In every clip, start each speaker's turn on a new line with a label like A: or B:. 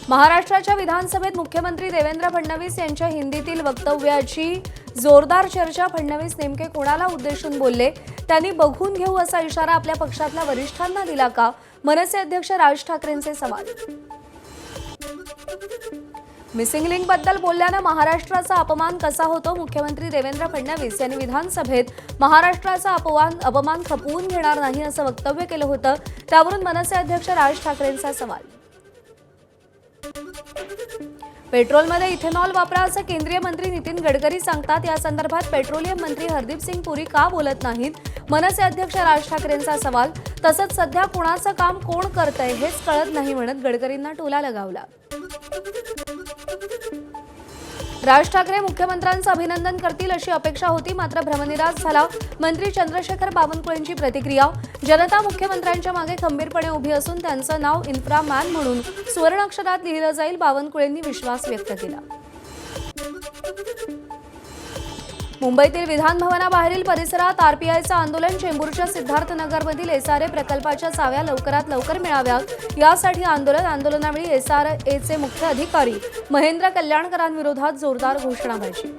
A: महाराष्ट्राच्या विधानसभेत मुख्यमंत्री देवेंद्र फडणवीस यांच्या हिंदीतील वक्तव्याची जोरदार चर्चा. फडणवीस नेमके कोणाला उद्देशून बोलले, त्यांनी बघून घेऊ असा इशारा आपल्या पक्षातल्या वरिष्ठांना दिला का? मनसे अध्यक्ष राज ठाकरेंचे सवाल. मिसिंग लिंक बद्दल बोलल्याने महाराष्ट्राचा अपमान कसा होतो? मुख्यमंत्री देवेंद्र फडणवीस यांनी विधानसभेत महाराष्ट्राचा अपमान खपवून घेणार नाही असं वक्तव्य केलं होतं. त्यावरून मनसे अध्यक्ष राज ठाकरेंचा सवाल. पेट्रोलमध्ये इथेनॉल वापरा असं केंद्रीय मंत्री नितीन गडकरी सांगतात. या संदर्भात पेट्रोलियम मंत्री हरदीप सिंग पुरी का बोलत नाहीत? मनसे अध्यक्ष राज ठाकरेंचा सवाल. तसंच सध्या कोणाचं काम कोण करतंय हेच कळत नाही म्हणत गडकरींना टोला लगावला. राज ठाकरे मुख्यमंत्र्यांचं अभिनंदन करतील अशी अपेक्षा होती, मात्र भ्रमनिरास झाला. मंत्री चंद्रशेखर बावनकुळेंची प्रतिक्रिया. जनता मुख्यमंत्र्यांच्या मागे खंबीरपणे उभी असून त्यांचं नाव इन्फ्रामॅन म्हणून सुवर्णाक्षरात लिहिलं जाईल. बावनकुळेंनी विश्वास व्यक्त केला. मुंबईतील विधान भवनाबाहेरील परिसरात आरपीआयचं आंदोलन. चेंबूरच्या सिद्धार्थनगरमधील एसआरए प्रकल्पाच्या चाव्या लवकरात लवकर मिळाव्यात यासाठी आंदोलनावेळी एसआरएचे मुख्य अधिकारी महेंद्र कल्याणकरांविरोधात जोरदार घोषणाबाजी.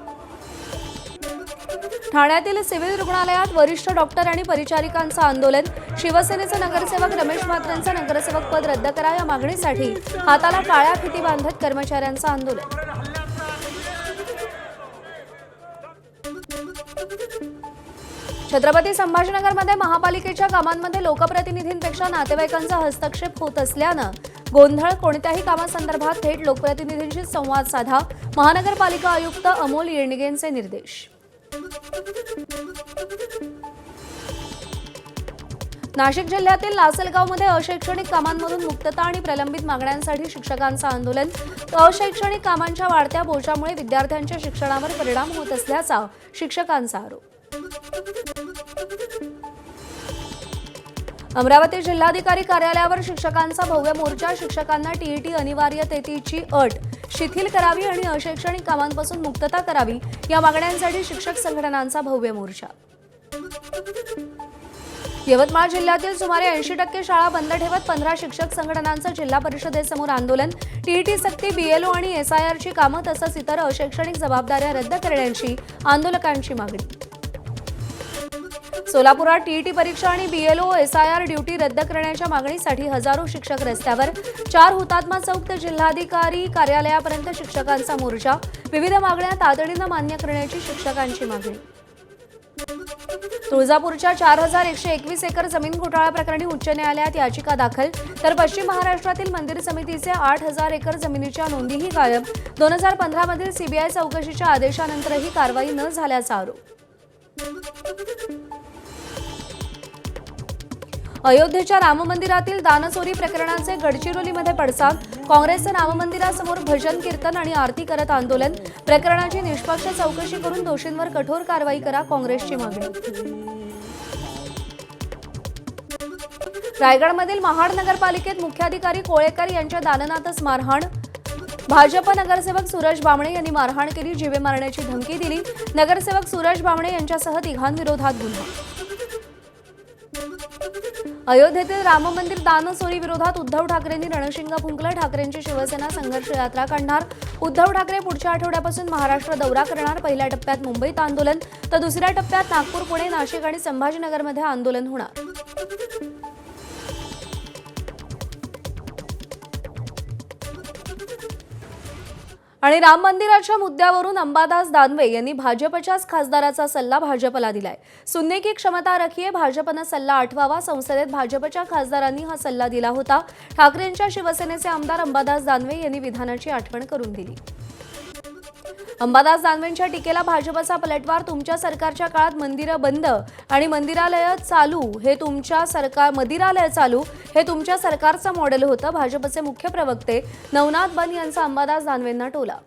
A: ठाण्यातील सिव्हिल रुग्णालयात वरिष्ठ डॉक्टर आणि परिचारिकांचं आंदोलन. शिवसेनेचे नगरसेवक रमेश म्हात्रेंचं नगरसेवक पद रद्द करा या मागणीसाठी हाताला काळ्या फिती बांधत कर्मचाऱ्यांचं आंदोलन. छत्रपती संभाजीनगरमध्ये महापालिकेच्या कामांमध्ये लोकप्रतिनिधींपेक्षा नातेवाईकांचा हस्तक्षेप होत असल्यानं गोंधळ. कोणत्याही कामासंदर्भात थेट लोकप्रतिनिधींशी संवाद साधा. महानगरपालिका आयुक्त अमोल येणगेंचे निर्देश. नाशिक जिल्ह्यातील लासलगावमध्ये अशैक्षणिक कामांमधून मुक्तता आणि प्रलंबित मागण्यांसाठी शिक्षकांचं आंदोलन. अशैक्षणिक कामांच्या वाढत्या बोजामुळे विद्यार्थ्यांच्या शिक्षणावर परिणाम होत असल्याचा शिक्षकांचा आरोप. अमरावती जिल्हाधिकारी कार्यालयावर शिक्षकांचा भव्य मोर्चा. शिक्षकांना टीईटी अनिवार्यतेची अट शिथिल करावी आणि अशैक्षणिक कामांपासून मुक्तता करावी या मागण्यांसाठी शिक्षक संघटनांचा भव्य मोर्चा. यवतमाळ जिल्ह्यातील सुमारे 80% शाळा बंद ठेवत 15 शिक्षक संघटनांचं जिल्हा परिषदेसमोर आंदोलन. टीईटी सक्ती, बीएलओ आणि एसआयआरची कामं तसंच इतर अशैक्षणिक जबाबदाऱ्या रद्द करण्याची आंदोलकांची मागणी. सोलापुरात टीईटी परीक्षा आणि बीएलओ एसआयआर ड्युटी रद्द करण्याच्या मागणीसाठी हजारो शिक्षक रस्त्यावर. 4 हुतात्मा चौक ते जिल्हाधिकारी कार्यालयापर्यंत शिक्षकांचा मोर्चा. विविध मागण्या तातडीनं मान्य करण्याची शिक्षकांची मागणी. तुळजापूरच्या 4121 एकर जमीन घोटाळा प्रकरणी उच्च न्यायालयात याचिका दाखल. तर पश्चिम महाराष्ट्रातील मंदिर समितीचे 8000 एकर जमिनीच्या नोंदीही गायब. 2015 मधील सीबीआय चौकशीच्या आदेशानंतरही कारवाई न झाल्याचा आरोप. अयोध्येच्या राम मंदिरातील दानचोरी प्रकरणाचे गडचिरोलीमध्ये पडसाद. काँग्रेसचं राम मंदिरासमोर भजन कीर्तन आणि आरती करत आंदोलन. प्रकरणाची निष्पक्ष चौकशी करून दोषींवर कठोर कारवाई करा, काँग्रेसची मागणी. रायगडमधील महाड नगरपालिकेत मुख्याधिकारी कोळेकर यांच्या दालनातच मारहाण. भाजप नगरसेवक सूरज बामणे यांनी मारहाण केली. जीवे मारण्याची धमकी दिली. नगरसेवक सूरज बामणे यांच्यासह तिघांविरोधात गुन्हा. अयोध्येतील राम मंदिर दानचोरी विरोधात उद्धव ठाकरेंनी रणशिंग फुंकलं. ठाकरेंची शिवसेना संघर्ष यात्रा काढणार. उद्धव ठाकरे पुढच्या आठवड्यापासून महाराष्ट्र दौरा करणार. पहिल्या टप्प्यात मुंबईत आंदोलन तर दुसऱ्या टप्प्यात नागपूर, पुणे, नाशिक आणि संभाजीनगरमध्ये आंदोलन होणार. आणि राम मंदिराच्या मुद्द्यावरून अंबादास दानवे यांनी भाजपच्याच खासदाराचा सल्ला भाजपला दिलाय. सुन्ने की क्षमता रखिये, भाजपनं सल्ला आठवावा. संसदेत भाजपच्या खासदारांनी हा सल्ला दिला होता. ठाकरेंच्या शिवसेनेचे आमदार अंबादास दानवे यांनी विधानाची आठवण करून दिली. अंबादास दानवेंच्या टीकेला भाजपचा पलटवार. तुमच्या सरकारच्या काळात मंदिरं बंद आणि मदिरालय चालू हे तुमच्या सरकारचं मॉडेल होतं. भाजपचे मुख्य प्रवक्ते नवनाथ बन यांचा अंबादास दानवेंना टोला.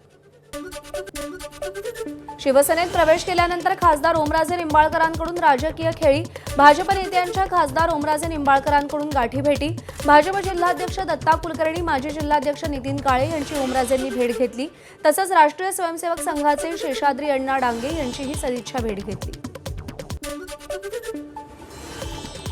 A: शिवसेनेत प्रवेश केल्यानंतर खासदार ओमराजे निंबाळकरांकडून राजकीय खेळी. भाजप नेत्यांच्या खासदार ओमराजे निंबाळकरांकडून गाठीभेटी. भाजप जिल्हाध्यक्ष दत्ता कुलकर्णी, माजी जिल्हाध्यक्ष नितीन काळे यांची ओमराजेंनी भेट घेतली. तसंच राष्ट्रीय स्वयंसेवक संघाचे शेषाद्री अण्णा डांगे यांचीही सदिच्छा भेट घेतली.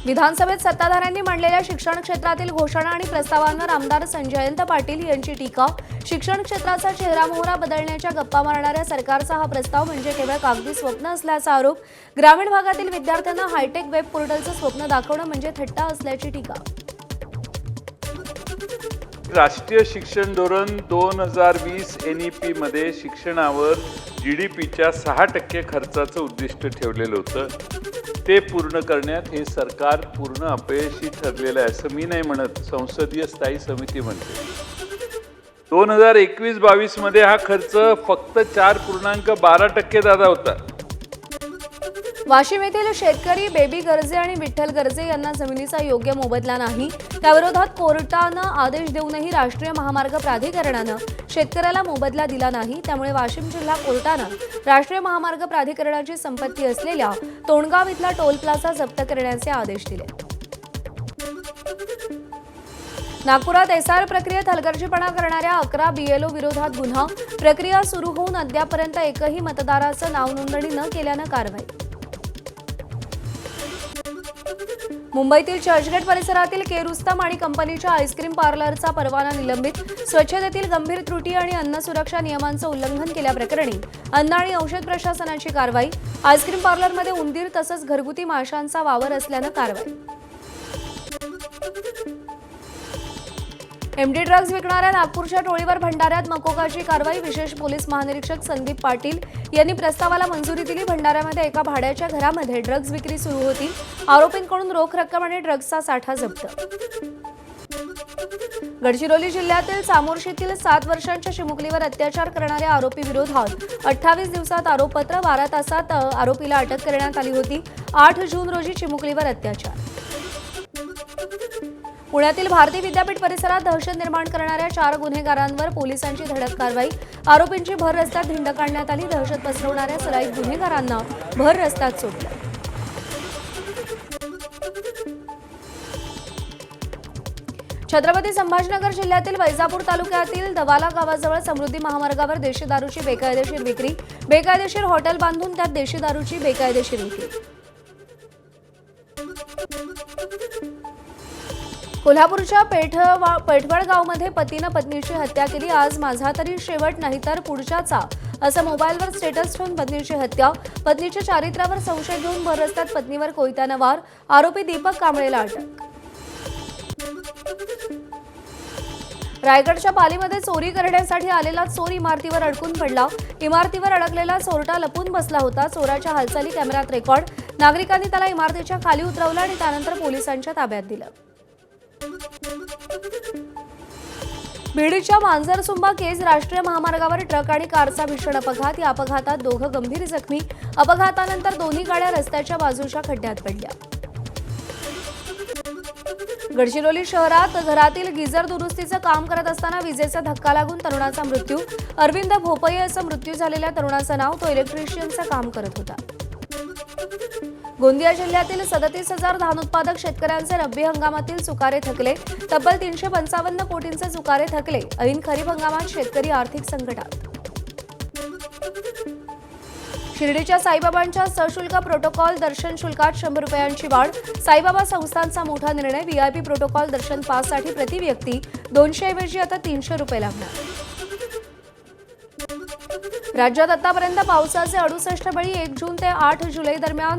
A: विधानसभेत सत्ताधाऱ्यांनी मांडलेल्या शिक्षण क्षेत्रातील घोषणा आणि प्रस्तावांवर आमदार संजयंत पाटील यांची टीका. शिक्षण क्षेत्राचा चेहरामोहरा बदलण्याच्या गप्पा मारणाऱ्या सरकारचा हा प्रस्ताव म्हणजे केवळ कागदी स्वप्न असल्याचा आरोप. ग्रामीण भागातील विद्यार्थ्यांना हायटेक वेब पोर्टलचं स्वप्न दाखवणं म्हणजे थट्टा असल्याची टीका.
B: राष्ट्रीय शिक्षण धोरण 2020 NEP मध्ये शिक्षणावर GDPच्या 6% खर्चाचं उद्दिष्ट ठेवलेलं होतं. ते पूर्ण करण्यात हे सरकार पूर्ण अपयशी ठरलेलं आहे असं मी नाही म्हणत, संसदीय स्थायी समिती म्हणते. 2021-22 मध्ये हा खर्च फक्त 4.12% दादा होता.
A: वाशिम येथील शेतकरी बेबी गर्जे आणि विठ्ठल गर्जे यांना जमिनीचा योग्य मोबदला नाही. त्याविरोधात कोर्टानं आदेश देऊनही राष्ट्रीय महामार्ग प्राधिकरणानं शेतकऱ्याला मोबदला दिला नाही. त्यामुळे वाशिम जिल्हा कोर्टानं राष्ट्रीय महामार्ग प्राधिकरणाची संपत्ती असलेल्या तोंडगाव इथला टोल प्लाझा जप्त करण्याचे आदेश दिले. नागपुरात SR प्रक्रियेत हलगर्जीपणा करणाऱ्या 11 BLO विरोधात गुन्हा. प्रक्रिया सुरू होऊन अद्यापर्यंत एकही मतदाराचं नाव नोंदणी न केल्यानं कारवाई. मुंबईतील चर्चगेट परिसरातील के रुस्तम आणि कंपनीच्या आईस्क्रीम पार्लरचा परवाना निलंबित. स्वच्छतेतील गंभीर त्रुटी आणि अन्न सुरक्षा नियमांचं उल्लंघन केल्याप्रकरणी अन्न आणि औषध प्रशासनाची कारवाई. आईस्क्रीम पार्लरमध्ये उंदीर तसंच घरगुती माशांचा वावर असल्यानं कारवाई. MD ड्रग्ज विकणाऱ्या नागपूरच्या टोळीवर भंडाऱ्यात मकोकाची कारवाई. विशेष पोलीस महानिरीक्षक संदीप पाटील यांनी प्रस्तावाला मंजुरी दिली. भंडाऱ्यामध्ये एका भाड्याच्या घरामध्ये ड्रग्ज विक्री सुरू होती. आरोपींकडून रोख रक्कम आणि ड्रग्जचा साठा जप्त. गडचिरोली जिल्ह्यातील चामोर्शीतील 7 वर्षांच्या चिमुकलीवर अत्याचार करणाऱ्या आरोपी विरोधात 28 दिवसात आरोपपत्र. 12 तासात आरोपीला अटक करण्यात आली होती. 8 जून रोजी चिमुकलीवर अत्याचार. पुण्यातील भारती विद्यापीठ परिसरात दहशत निर्माण करणाऱ्या 4 गुन्हेगारांवर पोलिसांची धडक कारवाई. आरोपींची भर रस्त्यात धिंड काढण्यात आली. दहशत पसरवणाऱ्या सराईत गुन्हेगारांना भर रस्त्यात सोडलं. छत्रपती संभाजीनगर जिल्ह्यातील वैजापूर तालुक्यातील दवाला गावाजवळ समृद्धी महामार्गावर देशी दारूची बेकायदेशीर विक्री. बेकायदेशीर हॉटेल बांधून त्यात देशी दारूची बेकायदेशीर विक्री. कोल्हापूरच्या पेठवळ गावमध्ये पतीनं पत्नीची हत्या केली. आज माझा तरी शेवट नाही तर पुढच्याचा असं मोबाईलवर स्टेटस ठेवून पत्नीची हत्या. पत्नीच्या चारित्र्यावर संशय घेऊन भर रस्त्यात पत्नीवर कोयत्यानं वार. आरोपी दीपक कांबळेला अटक. रायगडच्या पालीमध्ये चोरी करण्यासाठी आलेला चोर इमारतीवर अडकून पडला. इमारतीवर अडकलेला चोरटा लपून बसला होता. चोराच्या हालचाली कॅमेऱ्यात रेकॉर्ड. नागरिकांनी त्याला इमारतीच्या खाली उतरवलं आणि त्यानंतर पोलिसांच्या ताब्यात दिलं. बीडच्या मांजरसुंबा केज राष्ट्रीय महामार्गावर ट्रक आणि कारचा भीषण अपघात. या अपघातात 2 गंभीर जखमी. अपघातानंतर दोन्ही गाड्या रस्त्याच्या बाजूच्या खड्ड्यात पडल्या. गडचिरोली शहरात घरातील गिझर दुरुस्तीचं काम करत असताना विजेचा धक्का लागून तरुणाचा मृत्यू. अरविंद भोपये असं मृत्यू झालेल्या तरुणाचं नाव. तो इलेक्ट्रिशियनचं काम करत होता. गोंदिया जिल्ह्यातील 37,000 धान उत्पादक शेतकऱ्यांचे रब्बी हंगामातील चुकारे थकले. तब्बल 355 कोटींचे चुकारे थकले. ऐन खरीप हंगामात शेतकरी आर्थिक संकटात. शिर्डीच्या साईबाबांच्या सशुल्क प्रोटोकॉल दर्शन शुल्कात 100 रुपयांची वाढ. साईबाबा संस्थांचा मोठा निर्णय. VIP प्रोटोकॉल दर्शन पाससाठी प्रति व्यक्ती 200 ऐवजी आता 300 रुपये लागणार. राज्यात आतापर्यंत पावसाचे 68 बळी. 1 जून ते 8 जुलै दरम्यान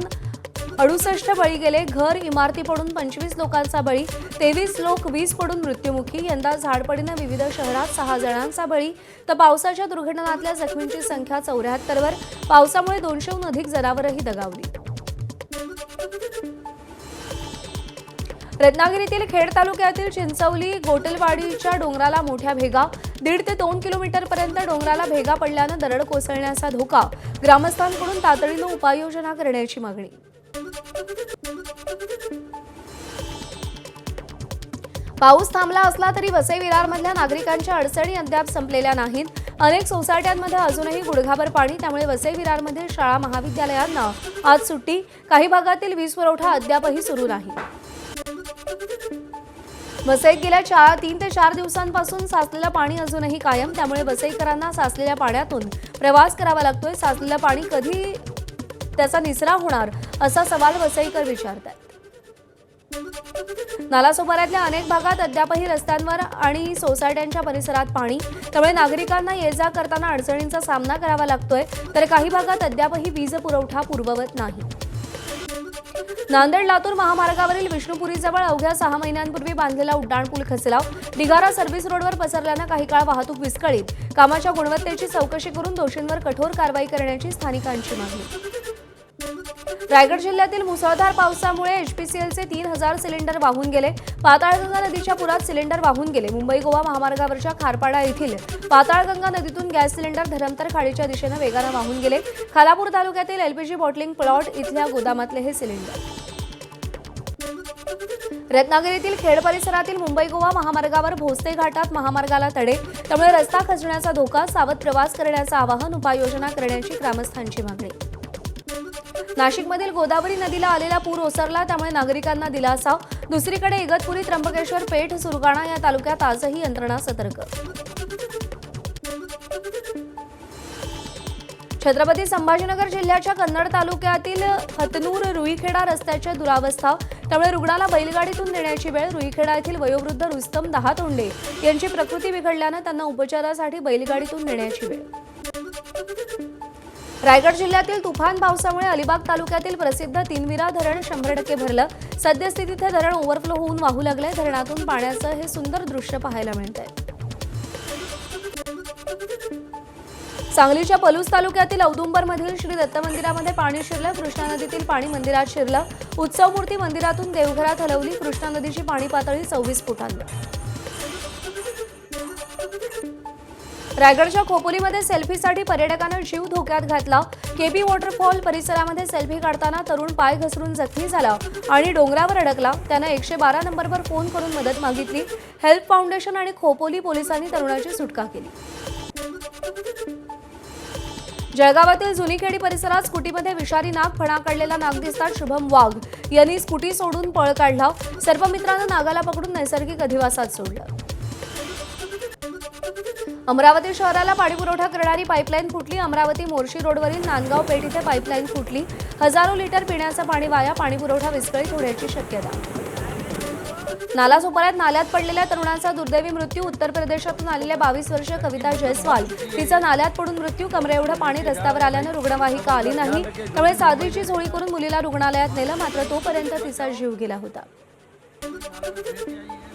A: 68 बळी गेले. घर इमारती पडून 25 लोकांचा बळी. 23 लोक वीज पडून मृत्युमुखी. यंदा झाडपडीनं विविध शहरात 6 जणांचा बळी. तर पावसाच्या दुर्घटनांतल्या जखमींची संख्या 74 वर. पावसामुळे 200हून अधिक जनावरही दगावली. रत्नागिरीतील खेड तालुक्यातील चिंचवली गोटलवाडीच्या डोंगराला मोठ्या भेगा. 1.5 ते 2 किलोमीटरपर्यंत डोंगराला भेगा पडल्यानं दरड कोसळण्याचा धोका. ग्रामस्थांकडून तातडीनं उपाययोजना करण्याची मागणी. पाऊस थांबला असला तरी वसई विरारमधल्या नागरिकांच्या अडचणी अद्याप संपलेल्या नाहीत. अनेक सोसायट्यांमध्ये अजूनही गुडघाभर पाणी. त्यामुळे वसई विरारमधील शाळा महाविद्यालयांना आज सुट्टी. काही भागातील वीज पुरवठा अद्यापही सुरू नाही. वसईत गेल्या 3 ते 4 दिवसांपासून साचलेलं पाणी अजूनही कायम. त्यामुळे वसईकरांना साचलेल्या पाण्यातून प्रवास करावा लागतोय. साचलेलं पाणी कधी त्याचा निचरा होणार असा सवाल वसईकर विचारतात. नालासोपाऱ्यातल्या अनेक भागात अद्यापही रस्त्यांवर आणि सोसायट्यांच्या परिसरात पाणी, त्यामुळे नागरिकांना ये-जा करताना अडचणींचा सामना करावा लागतोय, तर काही भागात अद्यापही वीज पुरवठा पूर्ववत नाही. नांदेड लातूर महामार्गावरील विष्णुपुरीजवळ अवघ्या 6 महिन्यांपूर्वी बांधलेला उड्डाणपूल खचला. ढिगारा सर्व्हिस रोडवर पसरल्यानं काही काळ वाहतूक विस्कळीत. कामाच्या गुणवत्तेची चौकशी करून दोषींवर कठोर कारवाई करण्याची स्थानिकांची मागणी. रायगड जिल्ह्यातील मुसळधार पावसामुळे एचपीसीएलचे 3000 सिलेंडर वाहून गेले. पाताळगंगा नदीच्या पुरात सिलेंडर वाहून गेले. मुंबई गोवा महामार्गावरच्या खारपाडा येथील पाताळगंगा नदीतून गॅस सिलेंडर धरमतर खाडीच्या दिशेने वेगानं वाहून गेले. खालापूर तालुक्यातील एलपीजी बॉटलिंग प्लॉट इथल्या गोदामातले हे सिलेंडर. रत्नागिरीतील खेड परिसरातील मुंबई गोवा महामार्गावर भोसते घाटात महामार्गाला तडे, त्यामुळे रस्ता खचण्याचा धोका. सावध प्रवास करण्याचं आवाहन, उपाययोजना करण्याची ग्रामस्थांची मागणी. नाशिकमधील गोदावरी नदीला आलेला पूर ओसरला, त्यामुळे नागरिकांना दिलासा. दुसरीकडे इगतपुरी, त्र्यंबकेश्वर, पेठ, सुरगाणा या तालुक्यात आजही यंत्रणा सतर्क. छत्रपती संभाजीनगर जिल्ह्याच्या कन्नड तालुक्यातील हतनूर रुईखेडा रस्त्याची दुरावस्था, त्यामुळे रुग्णाला बैलगाडीतून नेण्याची वेळ. रुईखेडा येथील वयोवृद्ध रुस्तम दहातोंडे यांची प्रकृती बिघडल्यानं त्यांना उपचारासाठी बैलगाडीतून नेण्याची वेळ. रायगड जिल्ह्यातील तुफान पावसामुळे अलिबाग तालुक्यातील प्रसिद्ध तीनविरा धरण 100% भरलं. सद्यस्थितीत हे धरण ओव्हरफ्लो होऊन वाहू लागले. धरणातून पाण्याचं हे सुंदर दृश्य पाहायला मिळतंय. सांगलीच्या पलूस तालुक्यातील औदुंबरमधील श्री दत्त मंदिरामध्ये पाणी शिरलं. कृष्णा नदीतील पाणी मंदिरात शिरलं. उत्सव मूर्ती मंदिरातून देवघरात हलवली. कृष्णा नदीची पाणी पातळी 24 फुटांवर. रायगडच्या खोपोलीमध्ये सेल्फीसाठी पर्यटकांना जीव धोक्यात घातला. केबी वॉटरफॉल परिसरामध्ये सेल्फी काढताना तरुण पाय घसरून जखमी झाला आणि डोंगरावर अडकला. त्यानं 112 नंबरवर फोन करून मदत मागितली. हेल्प फाउंडेशन आणि खोपोली पोलिसांनी तरुणाची सुटका केली. जळगावातील जुनीखेडी परिसरात स्कूटीमध्ये विषारी नाग, फणा काढलेला नाग दिसतात. शुभम वाघ यांनी स्कूटी सोडून पळ काढला. सर्पमित्रानं नागाला पकडून नैसर्गिक अधिवासात सोडलं. अमरावती शहराला पाणीपुरवठा करणारी पाईपलाईन फुटली. अमरावती मोर्शी रोडवरील नांदगाव पेठ इथे पाईपलाईन फुटली. हजारो लिटर पिण्याचं पाणी वाया. पाणीपुरवठा विस्कळीत होण्याची शक्यता. नालासोपाऱ्यात नाल्यात पडलेल्या तरुणाचा दुर्दैवी मृत्यू. उत्तर प्रदेशातून आलेल्या 22 वर्षीय कविता जयस्वाल तिचा नाल्यात पडून मृत्यू. कमरेएवढं पाणी रस्त्यावर आल्यानं रुग्णवाहिका आली नाही, त्यामुळे साधीची झोळी करून मुलीला रुग्णालयात नेलं, मात्र तोपर्यंत तिचा जीव गेला होता.